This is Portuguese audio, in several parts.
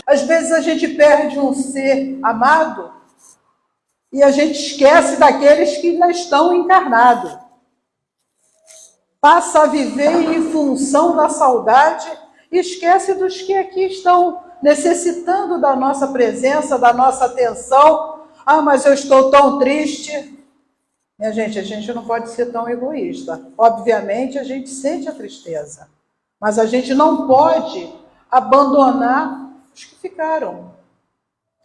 Às vezes a gente perde um ser amado e a gente esquece daqueles que ainda estão encarnados. Passa a viver em função da saudade e esquece dos que aqui estão necessitando da nossa presença, da nossa atenção. Ah, mas eu estou tão triste. Minha gente, a gente não pode ser tão egoísta. Obviamente, a gente sente a tristeza, mas a gente não pode abandonar os que ficaram.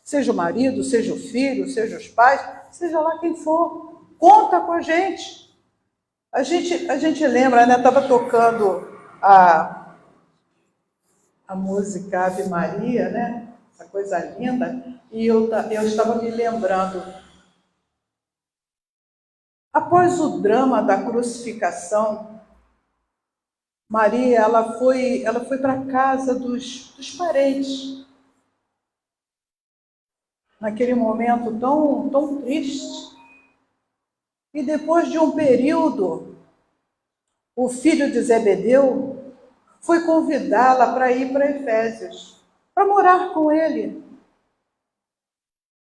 Seja o marido, seja o filho, seja os pais, seja lá quem for. Conta com a gente. A gente lembra, né? Estava tocando a música Ave Maria, né? Essa coisa linda. E eu estava me lembrando. Após o drama da crucificação, Maria ela foi para a casa dos parentes. Naquele momento tão triste. E depois de um período, o filho de Zebedeu foi convidá-la para ir para Efésios, para morar com ele.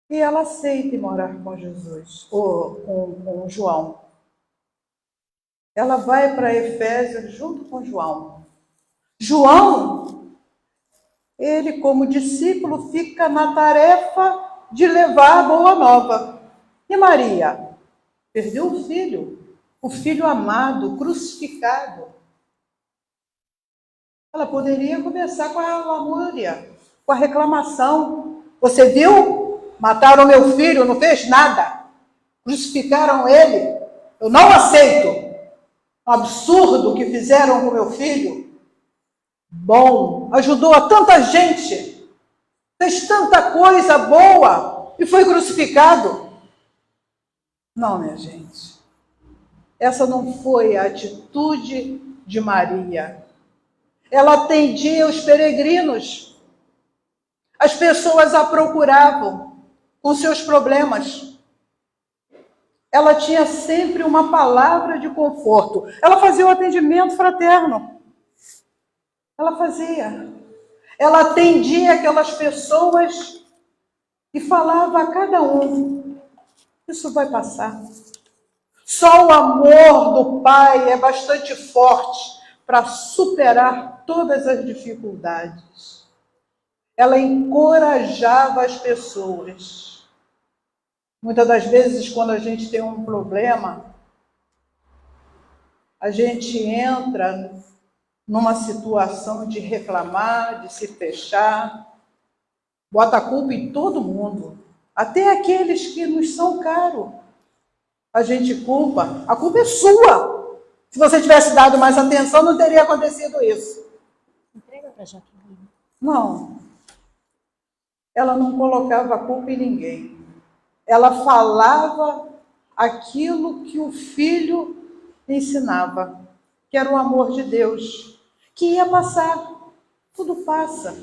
E ela aceita morar com Jesus, ou com João. Ela vai para Efésios junto com João. João, ele como discípulo fica na tarefa de levar a boa nova. E Maria perdeu o filho amado, crucificado. Ela poderia começar com a lamúria, com a reclamação. Você viu? Mataram meu filho, não fez nada. Crucificaram ele. Eu não aceito. Um absurdo que fizeram com meu filho. Bom, ajudou a tanta gente. Fez tanta coisa boa e foi crucificado. Não, minha gente. Essa não foi a atitude de Maria. Ela atendia os peregrinos. As pessoas a procuravam com seus problemas. Ela tinha sempre uma palavra de conforto. Ela fazia o atendimento fraterno. Ela fazia. Ela atendia aquelas pessoas e falava a cada um: isso vai passar. Só o amor do Pai é bastante forte para superar todas as dificuldades. Ela encorajava as pessoas. Muitas das vezes, quando a gente tem um problema, a gente entra numa situação de reclamar, de se fechar, bota a culpa em todo mundo, até aqueles que nos são caros. A gente culpa, a culpa é sua. Se você tivesse dado mais atenção, não teria acontecido isso. Entrega para Jaqueline. Não. Ela não colocava a culpa em ninguém. Ela falava aquilo que o filho ensinava, que era o amor de Deus, que ia passar. Tudo passa.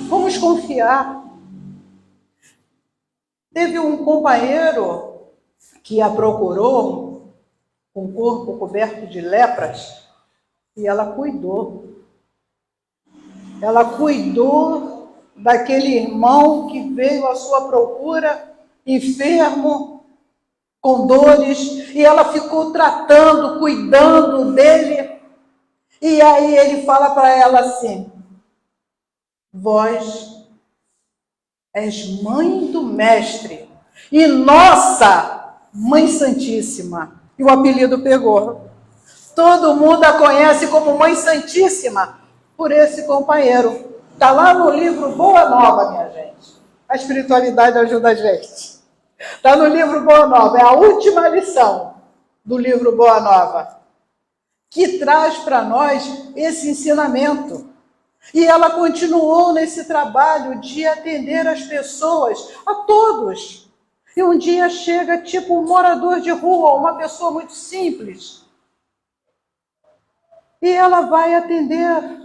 Vamos confiar. Teve um companheiro que a procurou com o corpo coberto de lepras e ela cuidou. Ela cuidou daquele irmão que veio à sua procura, enfermo, com dores, e ela ficou tratando, cuidando dele. E aí ele fala para ela assim: vós és mãe do mestre e nossa Mãe Santíssima. E o apelido pegou. Todo mundo a conhece como Mãe Santíssima por esse companheiro. Está lá no livro Boa Nova, minha gente. A espiritualidade ajuda a gente. Está no livro Boa Nova. É a última lição do livro Boa Nova, que traz para nós esse ensinamento. E ela continuou nesse trabalho de atender as pessoas, a todos. E um dia chega tipo um morador de rua, uma pessoa muito simples. E ela vai atender.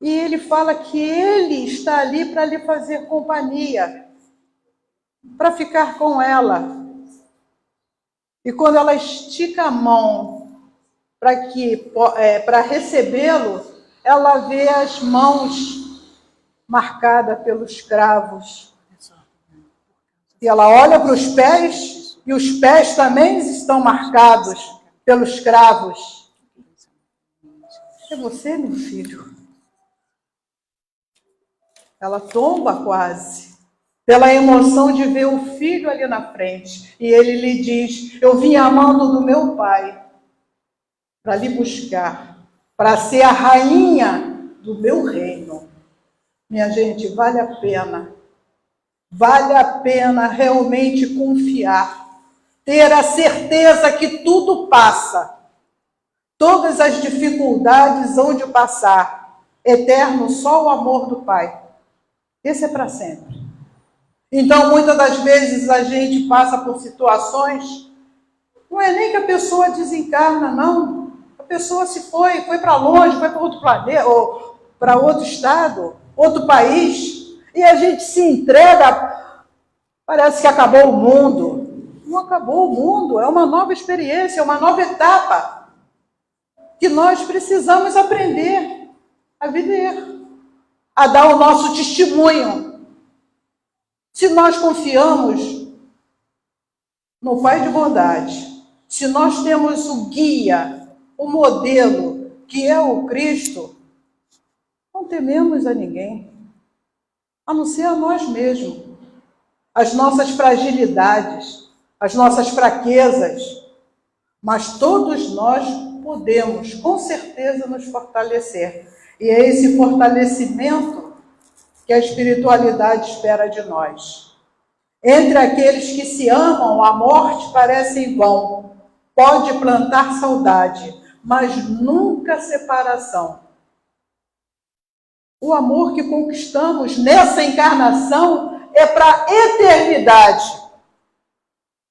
E ele fala que ele está ali para lhe fazer companhia, para ficar com ela. E quando ela estica a mão para recebê-lo, ela vê as mãos marcadas pelos cravos. E ela olha para os pés, e os pés também estão marcados pelos cravos. É você, meu filho. Ela tomba quase, pela emoção de ver o filho ali na frente. E ele lhe diz: eu vim amando do meu pai para lhe buscar, para ser a rainha do meu reino. Minha gente, vale a pena. Vale a pena realmente confiar, ter a certeza que tudo passa, todas as dificuldades hão de passar, eterno só o amor do Pai. Esse é para sempre. Então, muitas das vezes a gente passa por situações, não é nem que a pessoa desencarna, não. A pessoa se foi para longe, foi para outro planeta, ou para outro estado, outro país, e a gente se entrega, parece que acabou o mundo. Não acabou o mundo, é uma nova experiência, é uma nova etapa que nós precisamos aprender a viver, a dar o nosso testemunho. Se nós confiamos no Pai de bondade, se nós temos o guia, o modelo, que é o Cristo, não tememos a ninguém, a não ser a nós mesmos, as nossas fragilidades, as nossas fraquezas, mas todos nós podemos, com certeza, nos fortalecer. E é esse fortalecimento que a espiritualidade espera de nós. Entre aqueles que se amam, a morte parece em vão. Pode plantar saudade, mas nunca separação. O amor que conquistamos nessa encarnação é para a eternidade.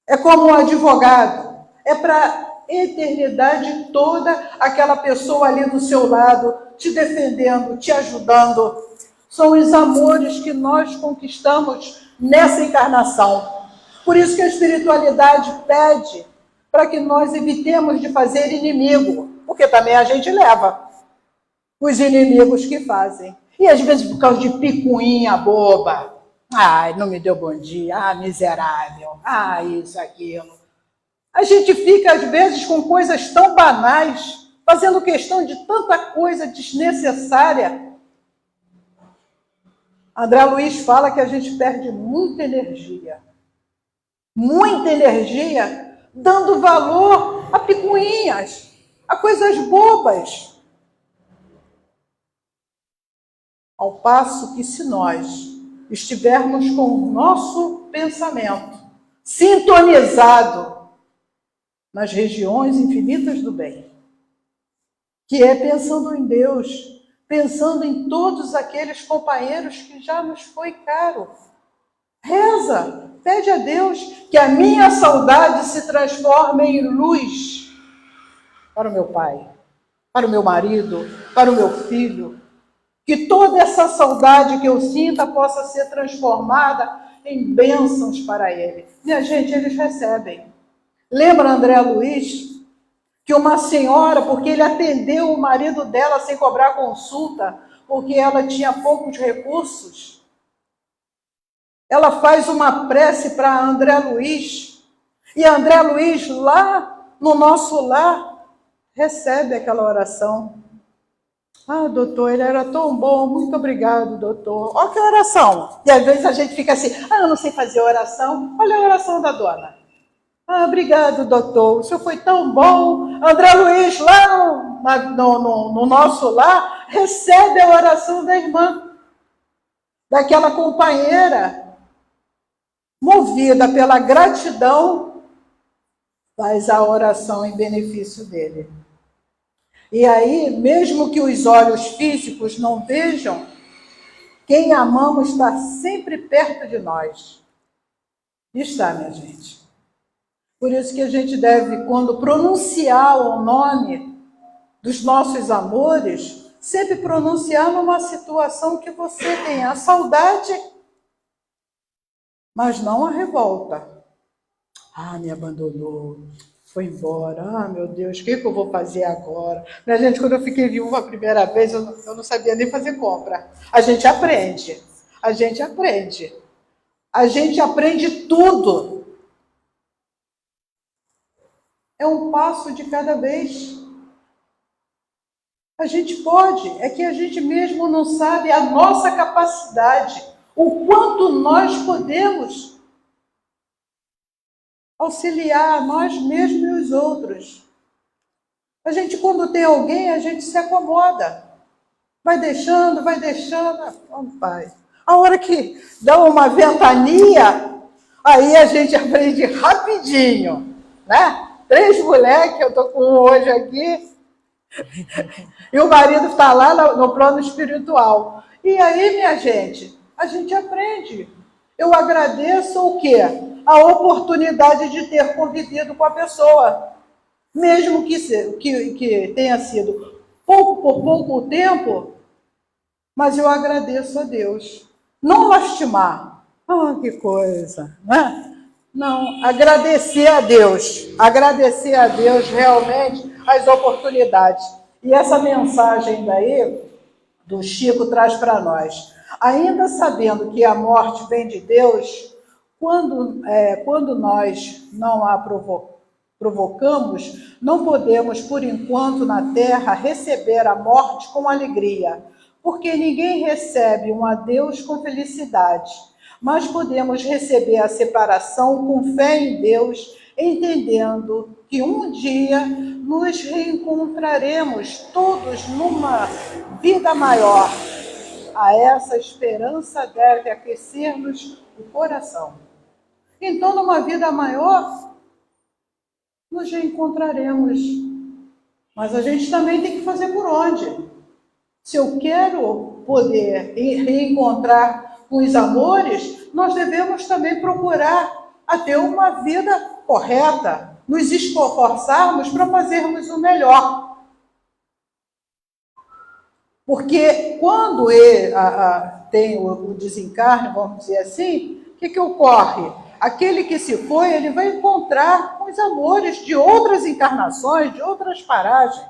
É como um advogado, é para a eternidade toda, aquela pessoa ali do seu lado, te defendendo, te ajudando. São os amores que nós conquistamos nessa encarnação. Por isso que a espiritualidade pede para que nós evitemos de fazer inimigo, porque também a gente leva os inimigos que fazem. E às vezes por causa de picuinha boba. Ai, não me deu bom dia. Ah, miserável. Ah, isso, aquilo. A gente fica às vezes com coisas tão banais, fazendo questão de tanta coisa desnecessária. André Luiz fala que a gente perde muita energia, dando valor a picuinhas, a coisas bobas. Ao passo que se nós estivermos com o nosso pensamento sintonizado nas regiões infinitas do bem, que é pensando em Deus, pensando em todos aqueles companheiros que já nos foi caro. Reza, pede a Deus que a minha saudade se transforme em luz para o meu pai, para o meu marido, para o meu filho. Que toda essa saudade que eu sinta possa ser transformada em bênçãos para ele. Minha gente, eles recebem. Lembra André Luiz? Que uma senhora, porque ele atendeu o marido dela sem cobrar consulta, porque ela tinha poucos recursos, ela faz uma prece para André Luiz, e André Luiz, lá no nosso lar, recebe aquela oração. Ah, doutor, ele era tão bom, muito obrigado, doutor. Olha que oração. E às vezes a gente fica assim, eu não sei fazer oração. Olha a oração da dona. Ah, obrigado, doutor, o senhor foi tão bom. André Luiz, lá no nosso lar, recebe a oração da irmã, daquela companheira, movida pela gratidão, faz a oração em benefício dele. E aí, mesmo que os olhos físicos não vejam, quem amamos está sempre perto de nós. Está, minha gente. Por isso que a gente deve, quando pronunciar o nome dos nossos amores, sempre pronunciar numa situação que você tem a saudade, mas não a revolta. Ah, me abandonou. foi embora. Ah, meu Deus, o que eu vou fazer agora? Minha gente, quando eu fiquei viúva a primeira vez, eu não sabia nem fazer compra. A gente aprende. A gente aprende. A gente aprende tudo. É um passo de cada vez. A gente pode, é que a gente mesmo não sabe a nossa capacidade, o quanto nós podemos auxiliar nós mesmos e os outros. A gente, quando tem alguém, a gente se acomoda. Vai deixando, vai deixando. Oh, pai. A hora que dá uma ventania, aí a gente aprende rapidinho, né? 3 moleques, eu tô com um hoje aqui, e o marido está lá no plano espiritual. E aí, minha gente, a gente aprende. Eu agradeço o quê? A oportunidade de ter convivido com a pessoa. Mesmo que tenha sido por pouco tempo, mas eu agradeço a Deus. Não lastimar. Ah, que coisa, né? Não, agradecer a Deus realmente as oportunidades. E essa mensagem daí, do Chico, traz para nós. Ainda sabendo que a morte vem de Deus, quando nós não a provocamos, não podemos, por enquanto, na terra, receber a morte com alegria, porque ninguém recebe um adeus com felicidade, mas podemos receber a separação com fé em Deus, entendendo que um dia nos reencontraremos todos numa vida maior. A essa esperança deve aquecer-nos o coração. Então, numa vida maior, nos reencontraremos. Mas a gente também tem que fazer por onde? Se eu quero poder reencontrar com os amores, nós devemos também procurar a ter uma vida correta, nos esforçarmos para fazermos o melhor. Porque quando tem o desencarne, vamos dizer assim, o que ocorre? Aquele que se foi, ele vai encontrar com os amores de outras encarnações, de outras paragens.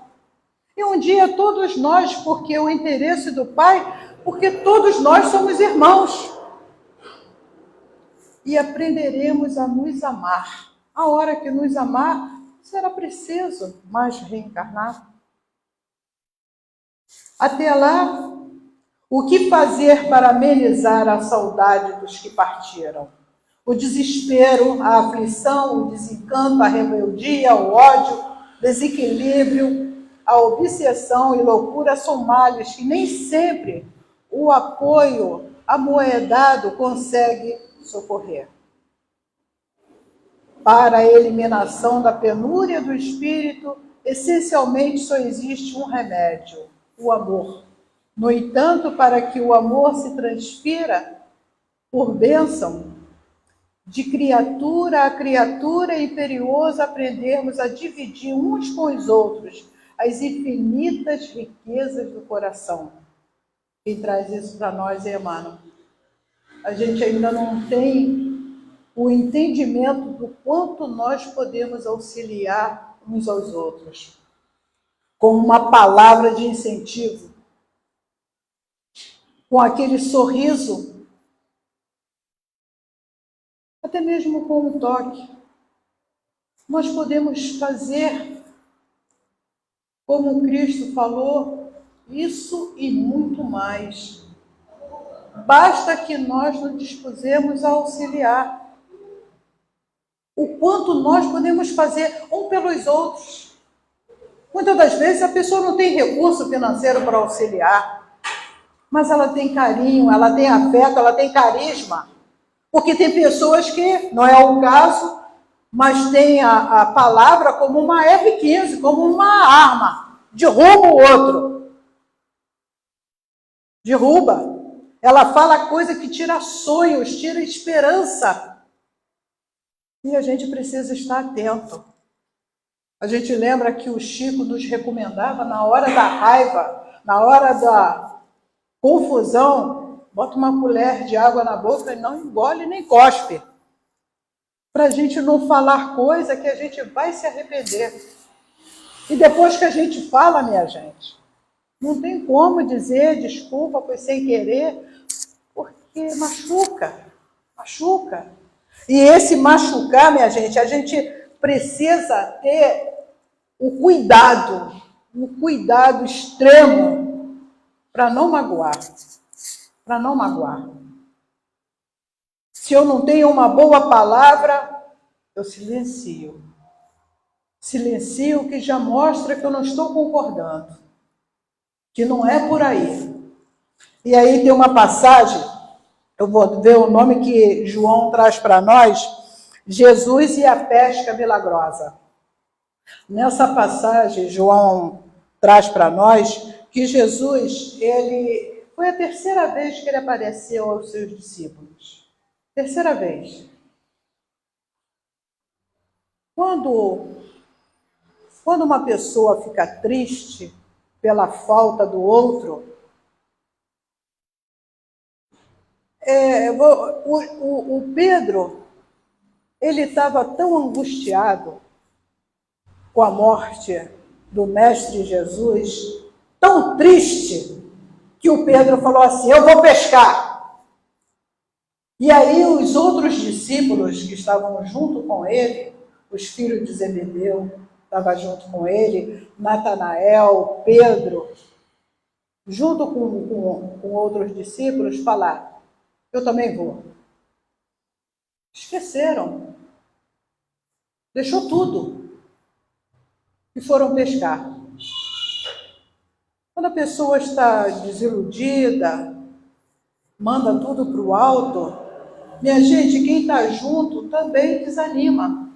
E um dia todos nós, porque o interesse do Pai, porque todos nós somos irmãos. E aprenderemos a nos amar. A hora que nos amar, será preciso mais reencarnar. Até lá, o que fazer para amenizar a saudade dos que partiram? O desespero, a aflição, o desencanto, a rebeldia, o ódio, desequilíbrio, a obsessão e loucura são males que nem sempre o apoio amoedado consegue socorrer. Para a eliminação da penúria do espírito, essencialmente só existe um remédio: o amor. No entanto, para que o amor se transfira por bênção, de criatura a criatura, é imperioso aprendermos a dividir uns com os outros as infinitas riquezas do coração. Quem traz isso para nós é Emmanuel. A gente ainda não tem o entendimento do quanto nós podemos auxiliar uns aos outros, com uma palavra de incentivo, com aquele sorriso, até mesmo com um toque. Nós podemos fazer, como Cristo falou, isso e muito mais. Basta que nós nos dispusemos a auxiliar. O quanto nós podemos fazer um pelos outros. Muitas das vezes a pessoa não tem recurso financeiro para auxiliar, mas ela tem carinho, ela tem afeto, ela tem carisma. Porque tem pessoas que, não é o caso, mas tem a palavra como uma F-15, como uma arma. Derruba o outro. Derruba. Ela fala coisa que tira sonhos, tira esperança. E a gente precisa estar atento. A gente lembra que o Chico nos recomendava, na hora da raiva, na hora da confusão, bota uma colher de água na boca e não engole nem cospe. para a gente não falar coisa que a gente vai se arrepender. E depois que a gente fala, minha gente, não tem como dizer desculpa, foi sem querer, porque machuca, machuca. E esse machucar, minha gente, a gente precisa ter o cuidado extremo para não magoar, para não magoar. Se eu não tenho uma boa palavra, eu silencio. Silencio, que já mostra que eu não estou concordando, que não é por aí. E aí tem uma passagem, eu vou ver o nome que João traz para nós, Jesus e a pesca milagrosa. Nessa passagem, João traz para nós que Jesus, ele foi a terceira vez que ele apareceu aos seus discípulos. Terceira vez. Quando uma pessoa fica triste pela falta do outro, o Pedro, ele estava tão angustiado com a morte do Mestre Jesus, tão triste, que o Pedro falou assim: eu vou pescar. E aí os outros discípulos que estavam junto com ele, os filhos de Zebedeu, estavam junto com ele, Natanael, Pedro, junto com outros discípulos, falaram: eu também vou. Esqueceram. Deixou tudo. E foram pescar. Quando a pessoa está desiludida, manda tudo para o alto, minha gente, quem está junto também desanima.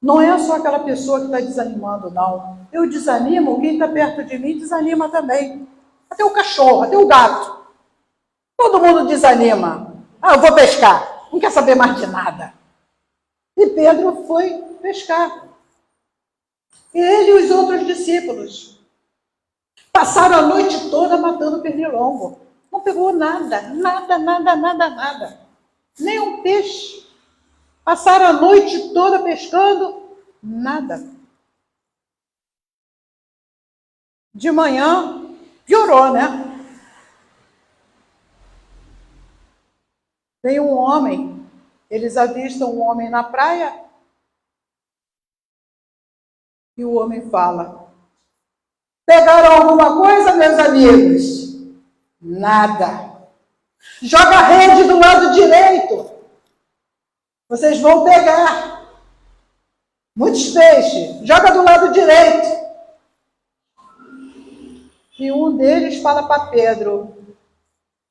Não é só aquela pessoa que está desanimando, não. Eu desanimo, quem está perto de mim desanima também. Até o cachorro, até o gato. Todo mundo desanima. Ah, eu vou pescar. Não quer saber mais de nada. E Pedro foi pescar. Ele e os outros discípulos. Passaram a noite toda matando pernilongo. Não pegou nada, nada. Nem um peixe. Passaram a noite toda pescando, nada. De manhã, piorou, né? Tem um homem, eles avistam um homem na praia, e o homem fala: pegaram alguma coisa, meus amigos? Nada. Joga a rede do lado direito. Vocês vão pegar muitos peixes. Joga do lado direito. E um deles fala para Pedro: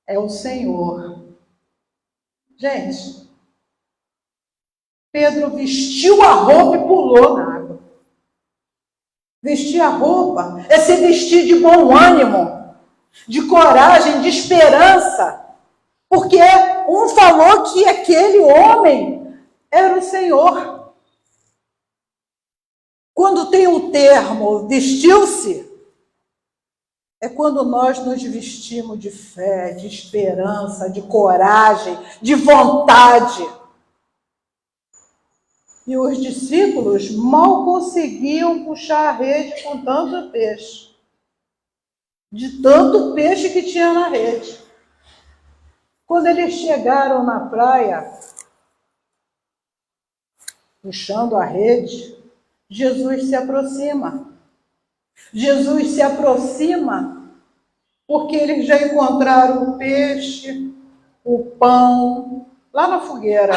é o Senhor. Gente, Pedro vestiu a roupa e pulou na água. Vestir a roupa é se vestir de bom ânimo, de coragem, de esperança. Porque um falou que aquele homem era o Senhor. Quando tem o termo vestiu-se, é quando nós nos vestimos de fé, de esperança, de coragem, de vontade. E os discípulos mal conseguiam puxar a rede com tanto peixe. De tanto peixe que tinha na rede. Quando eles chegaram na praia, puxando a rede, Jesus se aproxima. Jesus se aproxima porque eles já encontraram o peixe, o pão, lá na fogueira.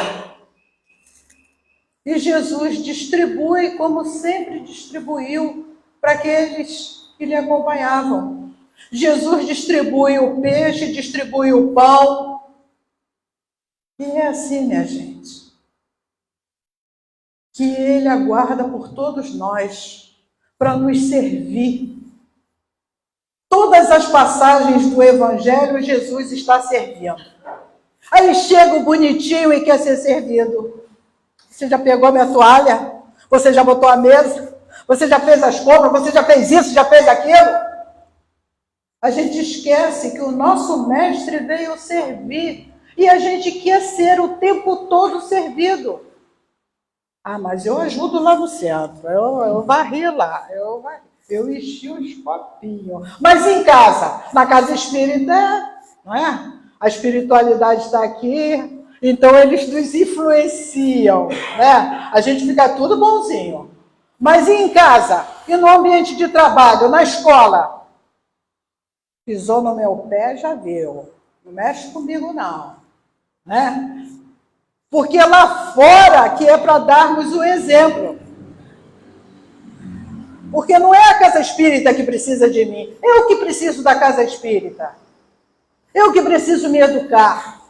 E Jesus distribui como sempre distribuiu para aqueles que lhe acompanhavam. Jesus distribui o peixe, distribui o pão. E é assim, minha gente, que Ele aguarda por todos nós, para nos servir. Todas as passagens do Evangelho, Jesus está servindo. Aí chega o bonitinho e quer ser servido. Você já pegou a minha toalha? Você já botou a mesa? Você já fez as compras? Você já fez isso? Já fez aquilo? A gente esquece que o nosso mestre veio servir. E a gente quer ser o tempo todo servido. Ah, mas eu ajudo lá no centro, eu varri lá, eu enchi os copinhos. Mas em casa, na casa espírita, não é? A espiritualidade está aqui, então eles nos influenciam, né? A gente fica tudo bonzinho. Mas e em casa? E no ambiente de trabalho, na escola? Pisou no meu pé, já viu. Não mexe comigo, não. Né? Porque lá fora que é para darmos o exemplo. Porque não é a casa espírita que precisa de mim. Eu que preciso da casa espírita. Eu que preciso me educar.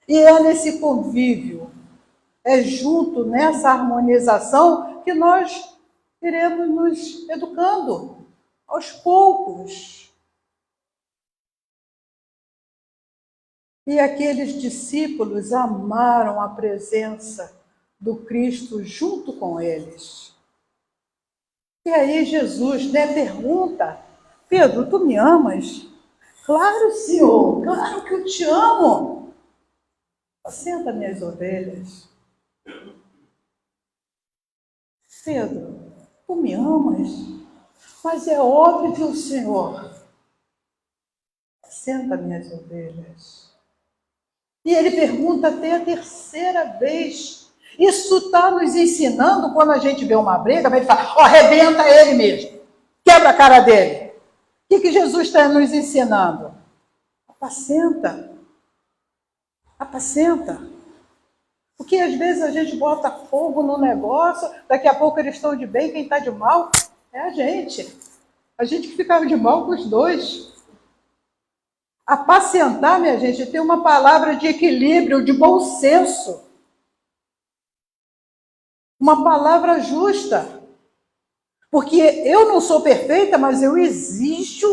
E é nesse convívio, é junto nessa harmonização que nós iremos nos educando aos poucos. E aqueles discípulos amaram a presença do Cristo junto com eles. E aí Jesus, né, pergunta: Pedro, tu me amas? Claro, Senhor, claro que eu te amo. Apacenta minhas ovelhas. Pedro, tu me amas? Mas é óbvio, Senhor. Apacenta minhas ovelhas. E ele pergunta até a terceira vez. Isso está nos ensinando quando a gente vê uma briga, a gente fala, ó, arrebenta ele mesmo. Quebra a cara dele. O que Jesus está nos ensinando? Apacenta. Apacenta. Porque às vezes a gente bota fogo no negócio, daqui a pouco eles estão de bem, quem está de mal é a gente. A gente que ficava de mal com os dois. Apacentar, minha gente, tem uma palavra de equilíbrio, de bom senso. Uma palavra justa. Porque eu não sou perfeita, mas eu exijo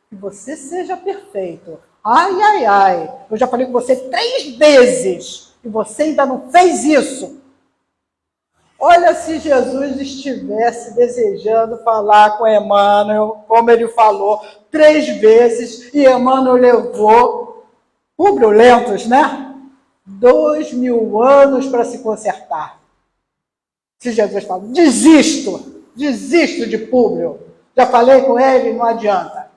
que você seja perfeito. Ai, ai, ai. Eu já falei com você 3 vezes e você ainda não fez isso. Olha, se Jesus estivesse desejando falar com Emmanuel, como ele falou 3 vezes, e Emmanuel levou, lentos, né? 2000 anos para se consertar. Se Jesus fala, desisto de Públio. Já falei com ele, não adianta.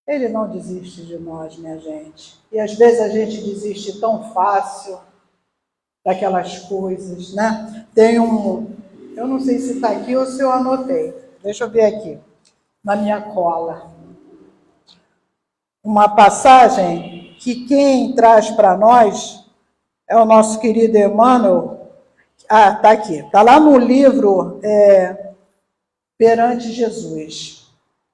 Ele não desiste de nós, minha gente. E às vezes a gente desiste tão fácil daquelas coisas, né? Tem eu não sei se está aqui ou se eu anotei. Deixa eu ver aqui, na minha cola. Uma passagem que quem traz para nós é o nosso querido Emmanuel. Ah, está aqui. Está lá no livro Perante Jesus.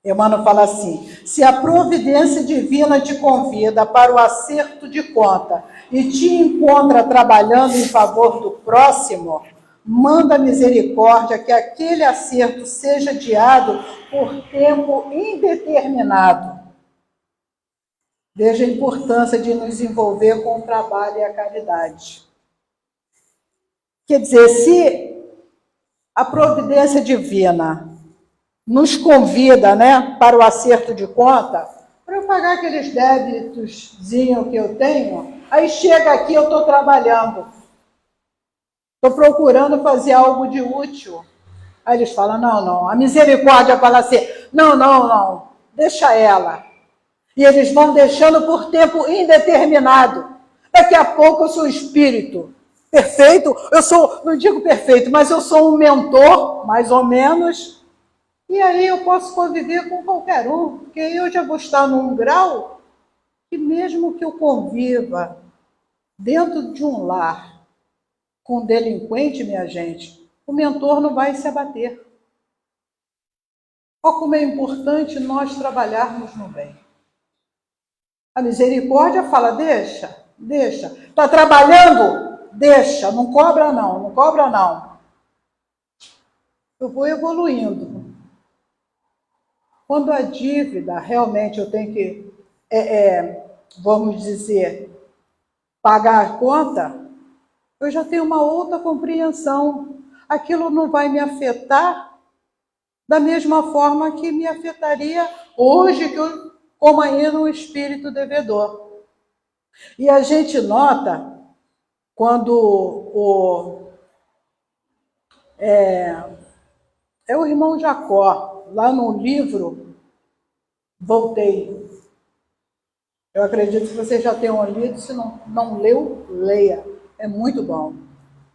Emmanuel fala assim, se a providência divina te convida para o acerto de conta e te encontra trabalhando em favor do próximo, manda misericórdia que aquele acerto seja adiado por tempo indeterminado. Veja a importância de nos envolver com o trabalho e a caridade. Quer dizer, se a providência divina nos convida, né, para o acerto de conta, para eu pagar aqueles débitozinhos que eu tenho, aí chega aqui, eu estou trabalhando, estou procurando fazer algo de útil. Aí eles falam, não, a misericórdia fala assim, não, deixa ela. E eles vão deixando por tempo indeterminado. Daqui a pouco eu sou espírito perfeito, não digo perfeito, mas eu sou um mentor, mais ou menos. E aí eu posso conviver com qualquer um, porque eu já vou estar num grau que mesmo que eu conviva dentro de um lar com um delinquente, minha gente, o mentor não vai se abater. Olha como é importante nós trabalharmos no bem. A misericórdia fala, deixa. Está trabalhando? Deixa, não cobra não. Eu vou evoluindo. Quando a dívida, realmente eu tenho que, vamos dizer, pagar a conta, eu já tenho uma outra compreensão. Aquilo não vai me afetar da mesma forma que me afetaria hoje, como ainda um espírito devedor. E a gente nota quando é o irmão Jacó, lá no livro Voltei. Eu acredito que vocês já tenham lido, se não leu, leia. É muito bom.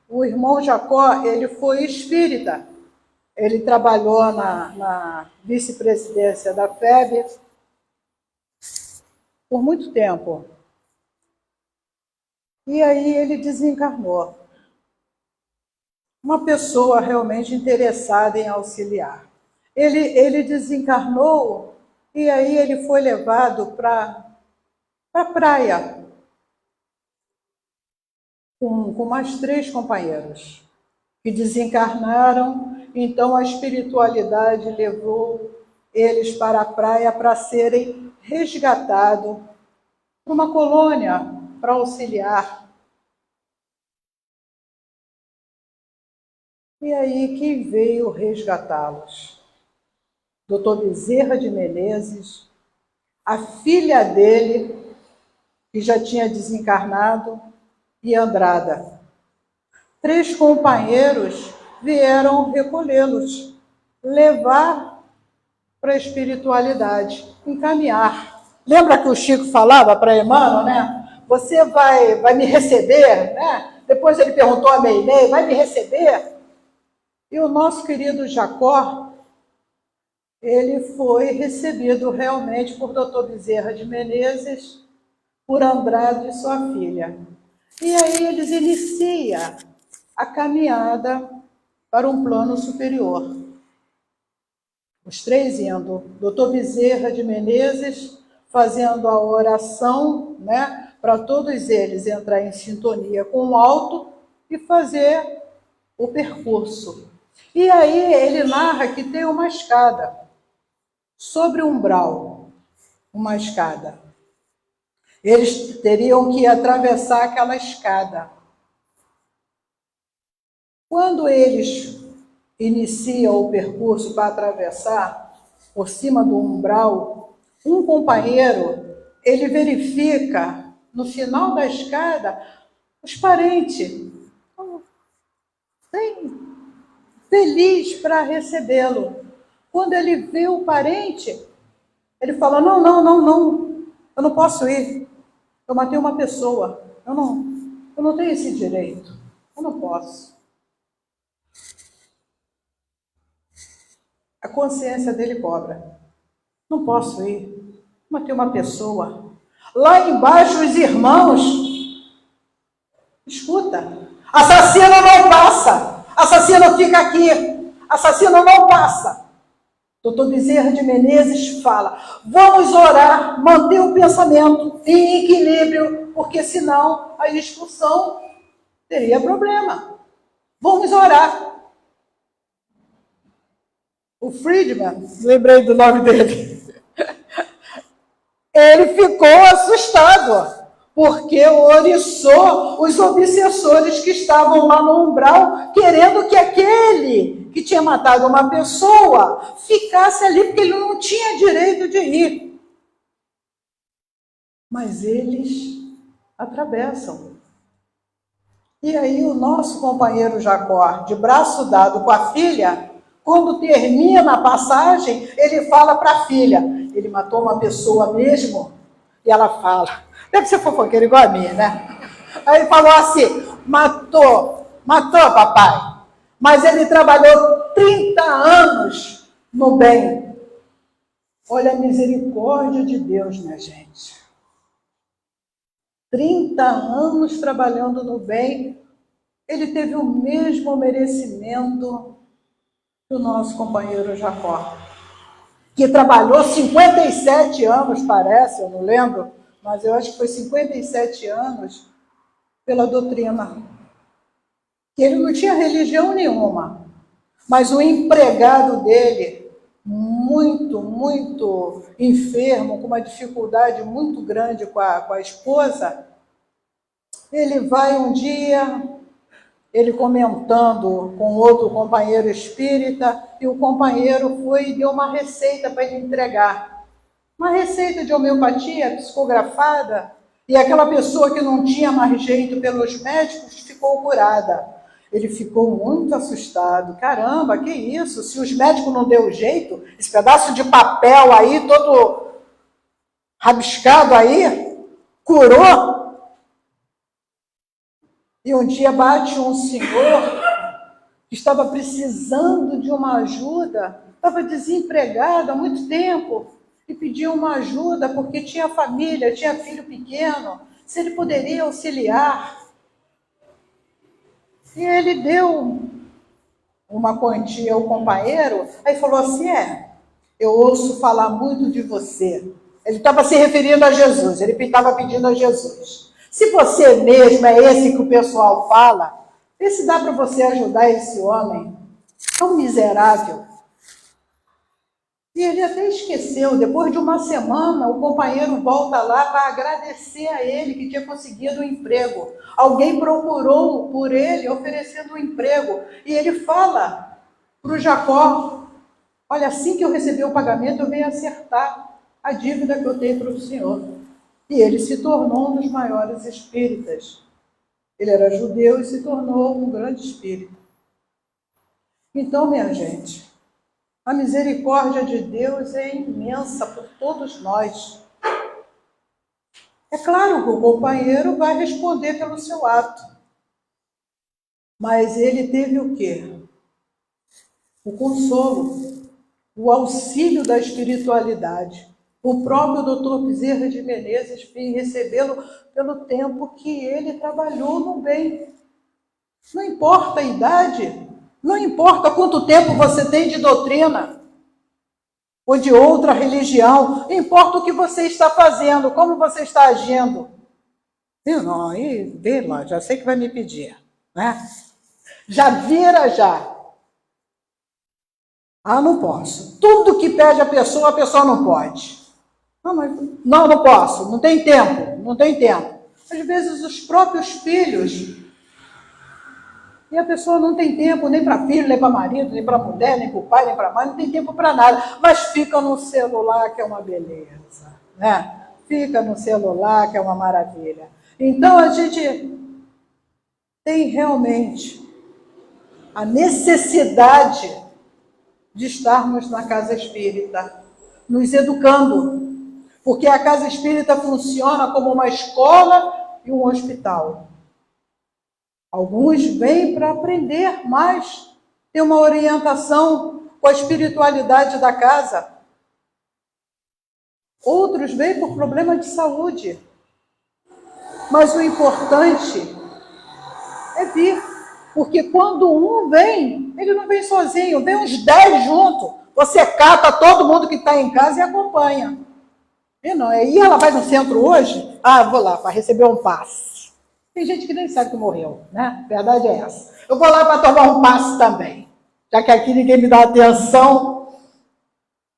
O irmão Jacó, ele foi espírita. Ele trabalhou na vice-presidência da FEB por muito tempo. E aí ele desencarnou. Uma pessoa realmente interessada em auxiliar. Ele desencarnou e aí ele foi levado para a praia com mais 3 companheiros que desencarnaram. Então a espiritualidade levou eles para a praia para serem resgatados para uma colônia para auxiliar. E aí quem veio resgatá-los? Dr. Bezerra de Menezes, a filha dele, que já tinha desencarnado, e Andrada. 3 companheiros vieram recolhê-los, levar para a espiritualidade, encaminhar. Lembra que o Chico falava para Emmanuel, né? Você vai me receber, né? Depois ele perguntou a Meilei, vai me receber? E o nosso querido Jacó, ele foi recebido realmente por Dr. Bezerra de Menezes, por Andrade e sua filha. E aí eles iniciam a caminhada para um plano superior. Os 3 indo, Dr. Bezerra de Menezes fazendo a oração, né, para todos eles entrar em sintonia com o alto e fazer o percurso. E aí ele narra que tem uma escada, sobre o umbral, uma escada. Eles teriam que atravessar aquela escada. Quando eles iniciam o percurso para atravessar, por cima do umbral, um companheiro, ele verifica, no final da escada, os parentes. Bem feliz para recebê-lo. Quando ele vê o parente, ele fala, não, eu não posso ir. Eu matei uma pessoa, eu não tenho esse direito, eu não posso. A consciência dele cobra. Não posso ir, matei uma pessoa. Lá embaixo os irmãos, escuta, assassino não passa, assassino fica aqui, assassino não passa. Dr. Bezerra de Menezes fala, vamos orar, manter o pensamento em equilíbrio, porque senão a expulsão teria problema. Vamos orar. O Friedman, lembrei do nome dele, ele ficou assustado, porque oriçou os obsessores que estavam lá no umbral, querendo que aquele que tinha matado uma pessoa ficasse ali, porque ele não tinha direito de ir. Mas eles atravessam. E aí o nosso companheiro Jacó, de braço dado com a filha, quando termina a passagem, ele fala para a filha, ele matou uma pessoa mesmo? E ela fala, deve ser fofoqueiro igual a mim, né? Aí ele falou assim, matou papai. Mas ele trabalhou 30 anos no bem. Olha a misericórdia de Deus, minha gente. 30 anos trabalhando no bem, ele teve o mesmo merecimento que o nosso companheiro Jacó, que trabalhou 57 anos, parece, eu não lembro, mas eu acho que foi 57 anos pela doutrina. Que ele não tinha religião nenhuma, mas o empregado dele, muito enfermo, com uma dificuldade muito grande com a esposa, ele vai um dia, ele comentando com outro companheiro espírita, e o companheiro foi e deu uma receita para ele entregar. Uma receita de homeopatia psicografada, E aquela pessoa que não tinha mais jeito pelos médicos ficou curada. Ele ficou muito assustado. Caramba, que isso? Se os médicos não deu jeito, esse pedaço de papel aí, todo rabiscado aí, curou. E um dia bate um senhor que estava precisando de uma ajuda, estava desempregado há muito tempo, e pediu uma ajuda porque tinha família, tinha filho pequeno, se ele poderia auxiliar. E ele deu uma quantia ao companheiro, aí falou assim, eu ouço falar muito de você. Ele estava se referindo a Jesus, ele estava pedindo a Jesus. Se você mesmo é esse que o pessoal fala, vê se dá para você ajudar esse homem tão miserável. E ele até esqueceu, depois de uma semana, o companheiro volta lá para agradecer a ele que tinha conseguido um emprego. Alguém procurou por ele, oferecendo um emprego. E ele fala para o Jacó, olha, assim que eu receber o pagamento, eu venho acertar a dívida que eu tenho para o senhor. E ele se tornou um dos maiores espíritas. Ele era judeu e se tornou um grande espírita. Então, minha gente, a misericórdia de Deus é imensa por todos nós. É claro que o companheiro vai responder pelo seu ato. Mas ele teve o quê? O consolo, o auxílio da espiritualidade. O próprio doutor Bezerra de Menezes fez recebê-lo pelo tempo que ele trabalhou no bem. Não importa a idade, não importa quanto tempo você tem de doutrina ou de outra religião, importa o que você está fazendo, como você está agindo. Não, aí, vê lá, já sei que vai me pedir, né? Já vira já. Ah, não posso. Tudo que pede a pessoa não pode. Não posso, não tem tempo. Às vezes os próprios filhos, e a pessoa não tem tempo nem para filho, nem para marido, nem para mulher, nem para o pai, nem para a mãe, não tem tempo para nada, mas fica no celular que é uma beleza, né? Fica no celular que é uma maravilha. Então a gente tem realmente a necessidade de estarmos na casa espírita, nos educando, porque a casa espírita funciona como uma escola e um hospital. Alguns vêm para aprender mais, ter uma orientação com a espiritualidade da casa. Outros vêm por problema de saúde. Mas o importante é vir, porque quando um vem, ele não vem sozinho, vem uns 10 juntos. Você cata todo mundo que está em casa e acompanha. E não, e ela vai no centro hoje? Ah, vou lá para receber um passe. Tem gente que nem sabe que morreu, né? A verdade é essa. Eu vou lá para tomar um passe também, já que aqui ninguém me dá atenção.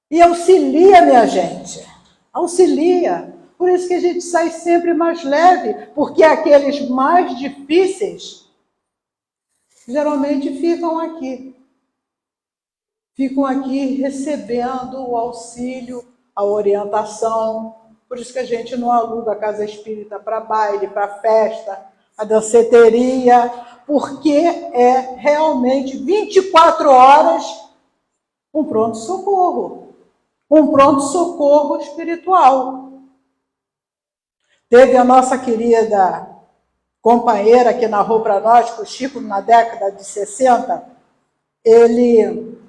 E auxilia, minha gente. Auxilia. Por isso que a gente sai sempre mais leve, porque aqueles mais difíceis geralmente ficam aqui. Ficam aqui recebendo o auxílio, a orientação. Por isso que a gente não aluga a casa espírita para baile, para festa, a danceteria, porque é realmente 24 horas um pronto-socorro. Um pronto-socorro espiritual. Teve a nossa querida companheira que narrou para nós, que o Chico, na década de 60, ele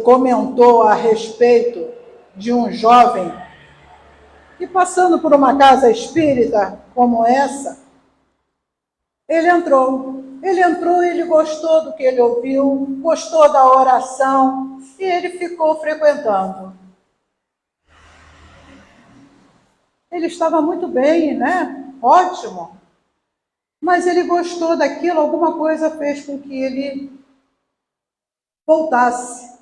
comentou a respeito de um jovem que, passando por uma casa espírita como essa, ele entrou, ele gostou do que ele ouviu, gostou da oração e ele ficou frequentando. Ele estava muito bem, né? Ótimo. Mas ele gostou daquilo, alguma coisa fez com que ele voltasse.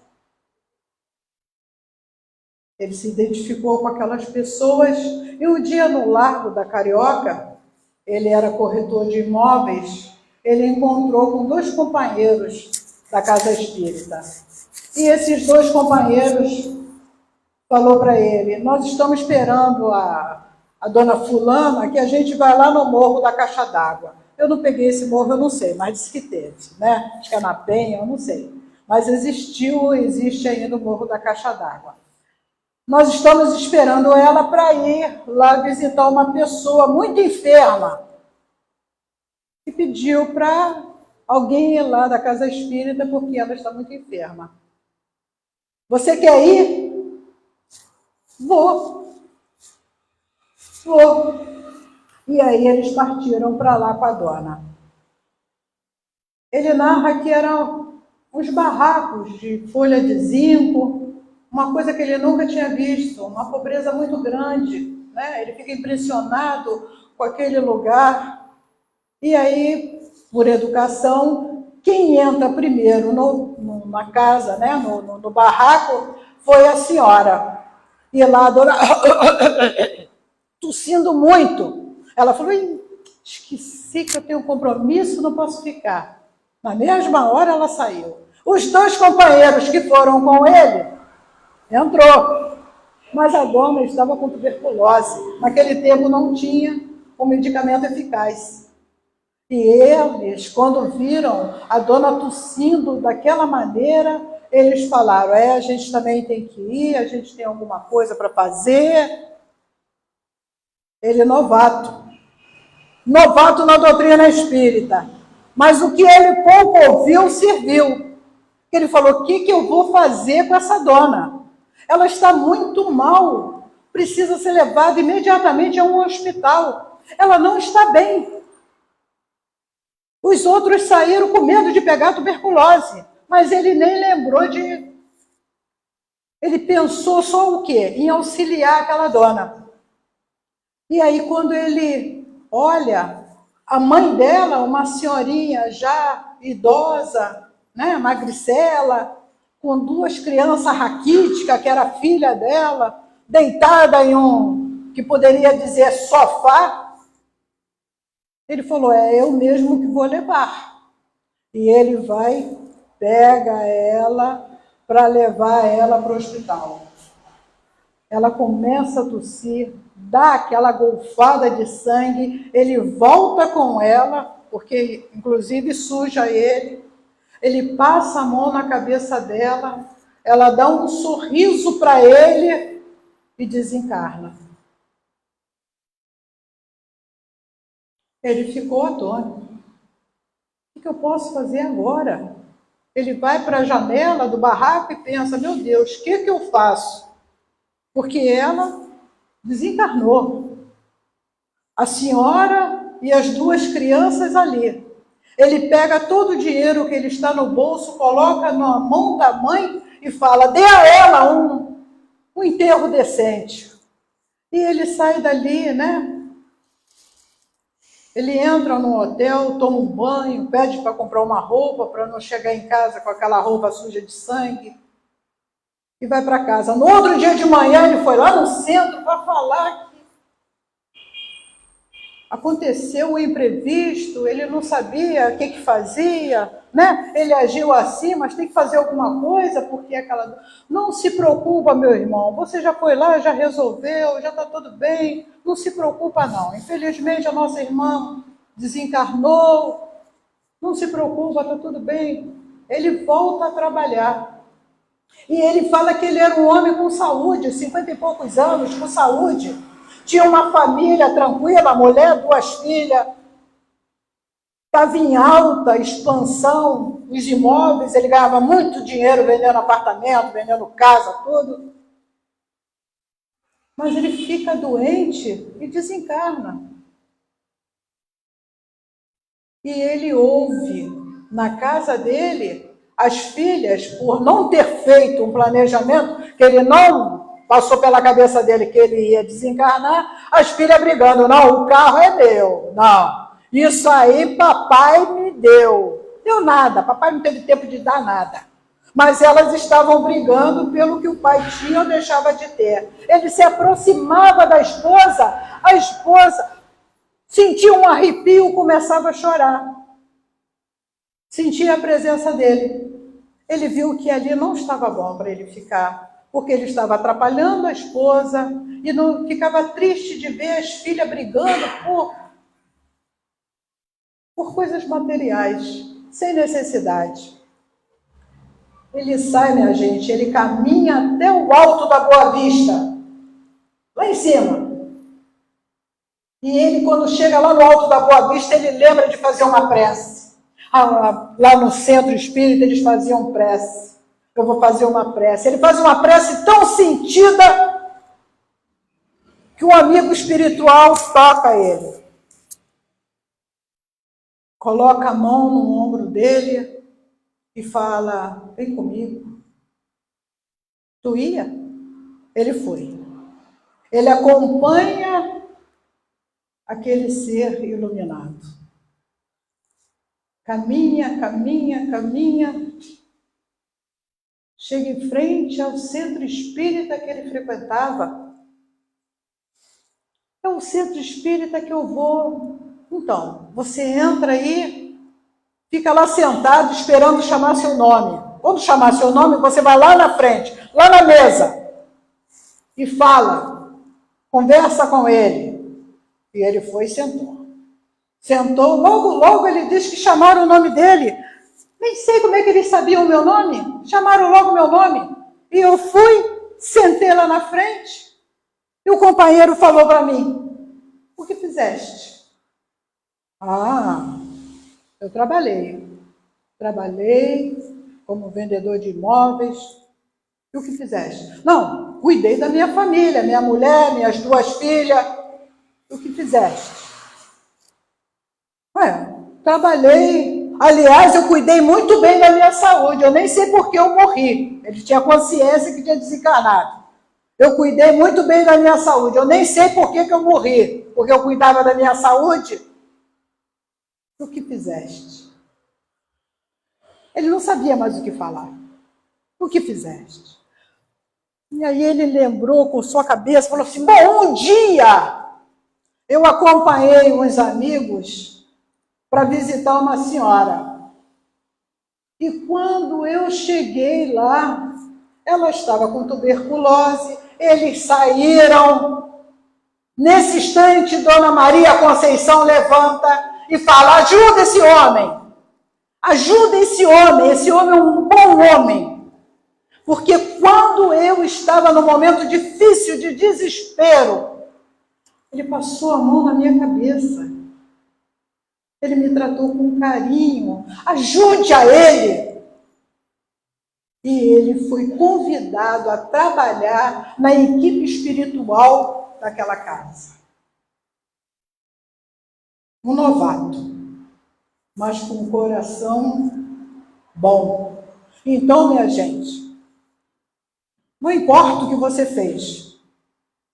Ele se identificou com aquelas pessoas e um dia no Largo da Carioca, ele era corretor de imóveis, ele encontrou com 2 companheiros da casa espírita. E esses 2 companheiros falou para ele: nós estamos esperando a dona fulana, que a gente vai lá no Morro da Caixa d'Água. Eu não peguei esse morro, eu não sei, mas disse que teve, né? Acho que é na Penha, eu não sei. Mas existe ainda o Morro da Caixa d'Água. Nós estamos esperando ela para ir lá visitar uma pessoa muito enferma. E pediu para alguém ir lá da casa espírita porque ela está muito enferma. Você quer ir? Vou. E aí eles partiram para lá com a dona. Ele narra que eram uns barracos de folha de zinco, uma coisa que ele nunca tinha visto, uma pobreza muito grande, né? Ele fica impressionado com aquele lugar. E aí, por educação, quem entra primeiro na casa, né? no barraco, foi a senhora. E lá a dona tossindo muito. Ela falou: esqueci que eu tenho um compromisso, não posso ficar. Na mesma hora ela saiu. Os 2 companheiros que foram com ele, entrou. Mas a dona estava com tuberculose. Naquele tempo não tinha um medicamento eficaz. E eles, quando viram a dona tossindo daquela maneira, eles falaram: a gente também tem que ir, a gente tem alguma coisa para fazer. Ele é novato na doutrina espírita. Mas o que ele pouco ouviu, serviu. Ele falou: o que eu vou fazer com essa dona? Ela está muito mal, precisa ser levada imediatamente a um hospital. Ela não está bem. Os outros saíram com medo de pegar tuberculose, mas ele nem lembrou de... Ele pensou só o quê? Em auxiliar aquela dona. E aí, quando ele olha, a mãe dela, uma senhorinha já idosa, né, magricela, com 2 crianças raquíticas, que era filha dela, deitada em um, que poderia dizer, sofá, ele falou: é eu mesmo que vou levar. E ele vai, pega ela para levar ela para o hospital. Ela começa a tossir, dá aquela golfada de sangue, ele volta com ela, porque inclusive suja ele passa a mão na cabeça dela, ela dá um sorriso para ele e desencarna. Ele ficou atônito. O que eu posso fazer agora? Ele vai para a janela do barraco e pensa: meu Deus, o que eu faço? Porque ela desencarnou. A senhora e as 2 crianças ali. Ele pega todo o dinheiro que ele está no bolso, coloca na mão da mãe e fala: dê a ela um enterro decente. E ele sai dali, né? Ele entra no hotel, toma um banho, pede para comprar uma roupa para não chegar em casa com aquela roupa suja de sangue. E vai para casa. No outro dia de manhã, ele foi lá no centro para falar que aconteceu um imprevisto, ele não sabia o que fazia, né? Ele agiu assim, mas tem que fazer alguma coisa, porque aquela... Não se preocupa, meu irmão, você já foi lá, já resolveu, já está tudo bem, não se preocupa não. Infelizmente a nossa irmã desencarnou, não se preocupa, está tudo bem. Ele volta a trabalhar. E ele fala que ele era um homem com saúde, 50 e poucos anos, com saúde. Tinha uma família tranquila, mulher, 2 filhas. Estava em alta expansão, os imóveis, ele ganhava muito dinheiro vendendo apartamento, vendendo casa, tudo. Mas ele fica doente e desencarna. E ele ouve na casa dele as filhas, por não ter feito um planejamento, que ele não passou pela cabeça dele que ele ia desencarnar, as filhas brigando: não, o carro é meu, não, isso aí papai me deu. Deu nada, papai não teve tempo de dar nada. Mas elas estavam brigando pelo que o pai tinha ou deixava de ter. Ele se aproximava da esposa, a esposa sentia um arrepio, começava a chorar. Sentia a presença dele. Ele viu que ali não estava bom para ele ficar, porque ele estava atrapalhando a esposa e não ficava triste de ver as filhas brigando por coisas materiais, sem necessidade. Ele sai, minha gente, ele caminha até o alto da Boa Vista, lá em cima. E ele, quando chega lá no alto da Boa Vista, ele lembra de fazer uma prece. Lá no centro espírita, eles faziam prece. Eu vou fazer uma prece. Ele faz uma prece tão sentida que um amigo espiritual toca ele. Coloca a mão no ombro dele e fala: vem comigo. Tu ia? Ele foi. Ele acompanha aquele ser iluminado. Caminha, caminha, caminha. Chega em frente ao centro espírita que ele frequentava. É o centro espírita que eu vou. Então, você entra aí, fica lá sentado esperando chamar seu nome. Quando chamar seu nome, você vai lá na frente, lá na mesa, e fala, conversa com ele. E ele foi e sentou. Sentou, logo ele disse que chamaram o nome dele. Nem sei como é que eles sabiam o meu nome. Chamaram logo o meu nome. E eu fui, sentei lá na frente. E o companheiro falou para mim: o que fizeste? Eu trabalhei. Trabalhei como vendedor de imóveis. E o que fizeste? Não, cuidei da minha família, minha mulher, minhas 2 filhas. O que fizeste? Trabalhei. Aliás, eu cuidei muito bem da minha saúde. Eu nem sei por que eu morri. Ele tinha consciência que tinha desencarnado. Eu cuidei muito bem da minha saúde. Eu nem sei por que eu morri. Porque eu cuidava da minha saúde. O que fizeste? Ele não sabia mais o que falar. O que fizeste? E aí ele lembrou com sua cabeça, falou assim: bom, um dia eu acompanhei uns amigos para visitar uma senhora. E quando eu cheguei lá, ela estava com tuberculose, eles saíram. Nesse instante, Dona Maria Conceição levanta e fala: ajuda esse homem, esse homem é um bom homem. Porque quando eu estava no momento difícil de desespero, ele passou a mão na minha cabeça. Ele me tratou com carinho. Ajude a ele. E ele foi convidado a trabalhar na equipe espiritual daquela casa. Um novato, mas com um coração bom. Então, minha gente, não importa o que você fez,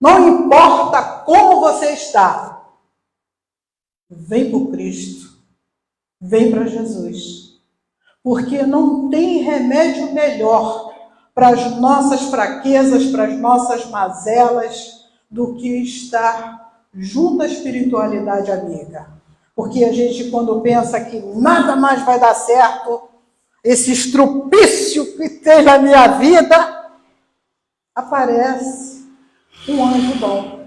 não importa como você está, vem para Cristo, vem para Jesus, porque não tem remédio melhor para as nossas fraquezas, para as nossas mazelas, do que estar junto à espiritualidade amiga. Porque a gente, quando pensa que nada mais vai dar certo, esse estrupício que tem na minha vida, aparece um anjo bom.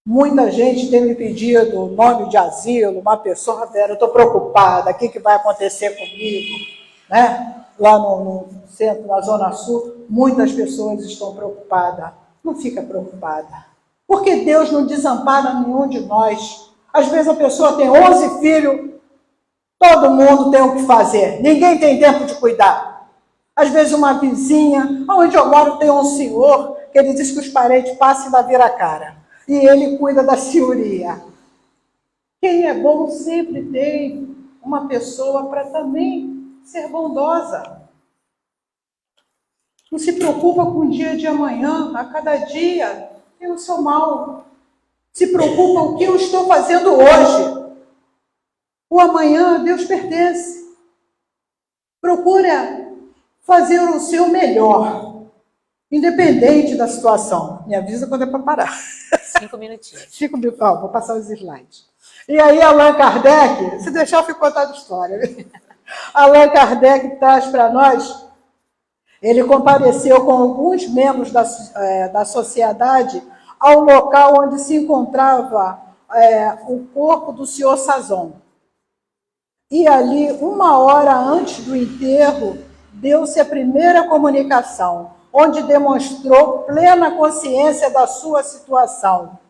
Muita gente tem me pedido nome de asilo, uma pessoa, Vera, eu estou preocupada, o que vai acontecer comigo? Né? Lá no centro, na Zona Sul, muitas pessoas estão preocupadas. Não fica preocupada, porque Deus não desampara nenhum de nós. Às vezes a pessoa tem 11 filhos, todo mundo tem o que fazer, ninguém tem tempo de cuidar. Às vezes uma vizinha, onde eu moro tem um senhor, que ele diz que os parentes passam e ainda vira a cara. E ele cuida da senhoria. Quem é bom sempre tem uma pessoa para também ser bondosa. Não se preocupa com o dia de amanhã, a cada dia tem o seu mal. Se preocupa o que eu estou fazendo hoje. O amanhã a Deus pertence. Procura fazer o seu melhor, independente da situação. Me avisa quando é para parar. 5 minutinhos. 5 minutos. Vou passar os slides. E aí Allan Kardec, se deixar eu fico contando a história. Allan Kardec traz para nós Ele compareceu com alguns membros da sociedade ao local onde se encontrava o corpo do senhor Sazon. E ali, 1 hora antes do enterro, deu-se a primeira comunicação, onde demonstrou plena consciência da sua situação,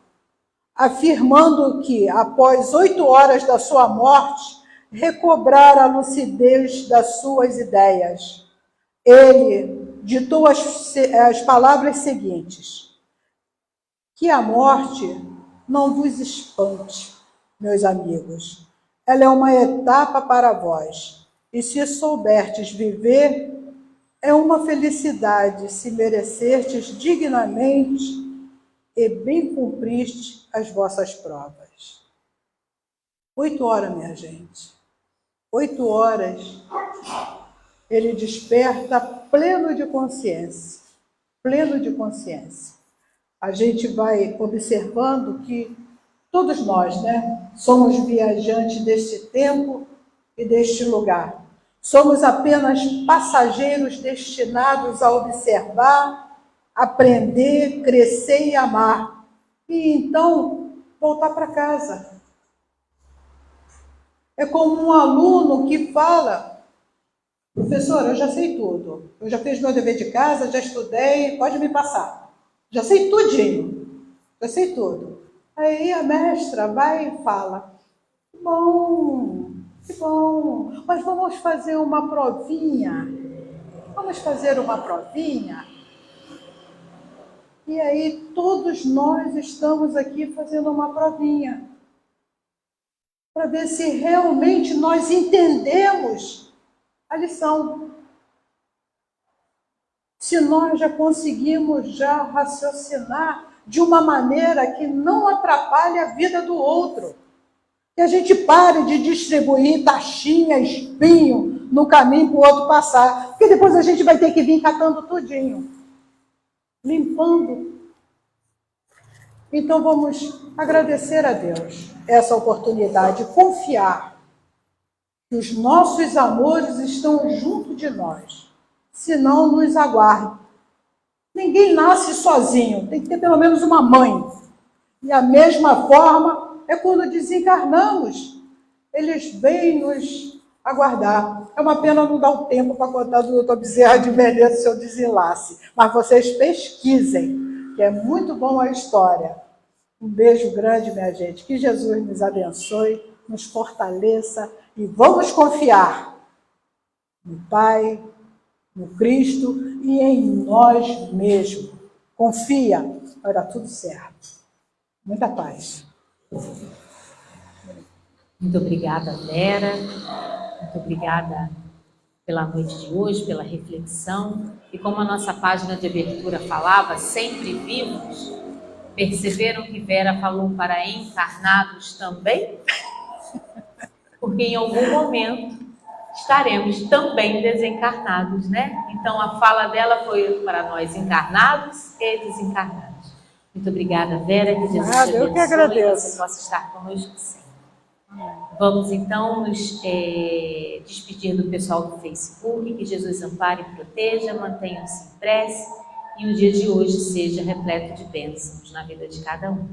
afirmando que, após 8 horas da sua morte, recobrara a lucidez das suas ideias. Ele ditou as palavras seguintes: que a morte não vos espante, meus amigos. Ela é uma etapa para vós, e se soubertes viver, é uma felicidade se merecertes dignamente e bem cumpriste as vossas provas. 8 horas, minha gente. 8 horas, ele desperta pleno de consciência. Pleno de consciência. A gente vai observando que todos nós, né, somos viajantes deste tempo e deste lugar. Somos apenas passageiros destinados a observar, aprender, crescer e amar. E então, voltar para casa. É como um aluno que fala: professor, eu já sei tudo. Eu já fiz meu dever de casa, já estudei, pode me passar. Já sei tudinho. Já sei tudo. Aí a mestra vai e fala: que bom, mas vamos fazer uma provinha. Vamos fazer uma provinha. E aí todos nós estamos aqui fazendo uma provinha, para ver se realmente nós entendemos a lição. Se nós já conseguimos já raciocinar de uma maneira que não atrapalhe a vida do outro. Que a gente pare de distribuir taxinha, espinho no caminho para o outro passar. Porque depois a gente vai ter que vir catando tudinho. Limpando. Então vamos agradecer a Deus essa oportunidade, confiar que os nossos amores estão junto de nós, senão nos aguardem. Ninguém nasce sozinho, tem que ter pelo menos uma mãe. E a mesma forma é quando desencarnamos, eles vêm nos aguardar. É uma pena não dar o tempo para contar do Dr. Bezerra de Menezes seu desenlace, mas vocês pesquisem, que é muito bom a história. Um beijo grande, minha gente. Que Jesus nos abençoe, nos fortaleça e vamos confiar no Pai, no Cristo e em nós mesmos. Confia, vai dar tudo certo. Muita paz. Muito obrigada, Vera. Muito obrigada pela noite de hoje, pela reflexão. E como a nossa página de abertura falava, sempre vivos, perceberam que Vera falou para encarnados também? Porque em algum momento estaremos também desencarnados, né? Então a fala dela foi para nós encarnados e desencarnados. Muito obrigada, Vera, que Jesus te abençoe. Eu que agradeço. E você possa estar conosco sempre. Vamos então nos despedir do pessoal do Facebook. Que Jesus ampare e proteja, mantenham-se em prece e o dia de hoje seja repleto de bênçãos na vida de cada um.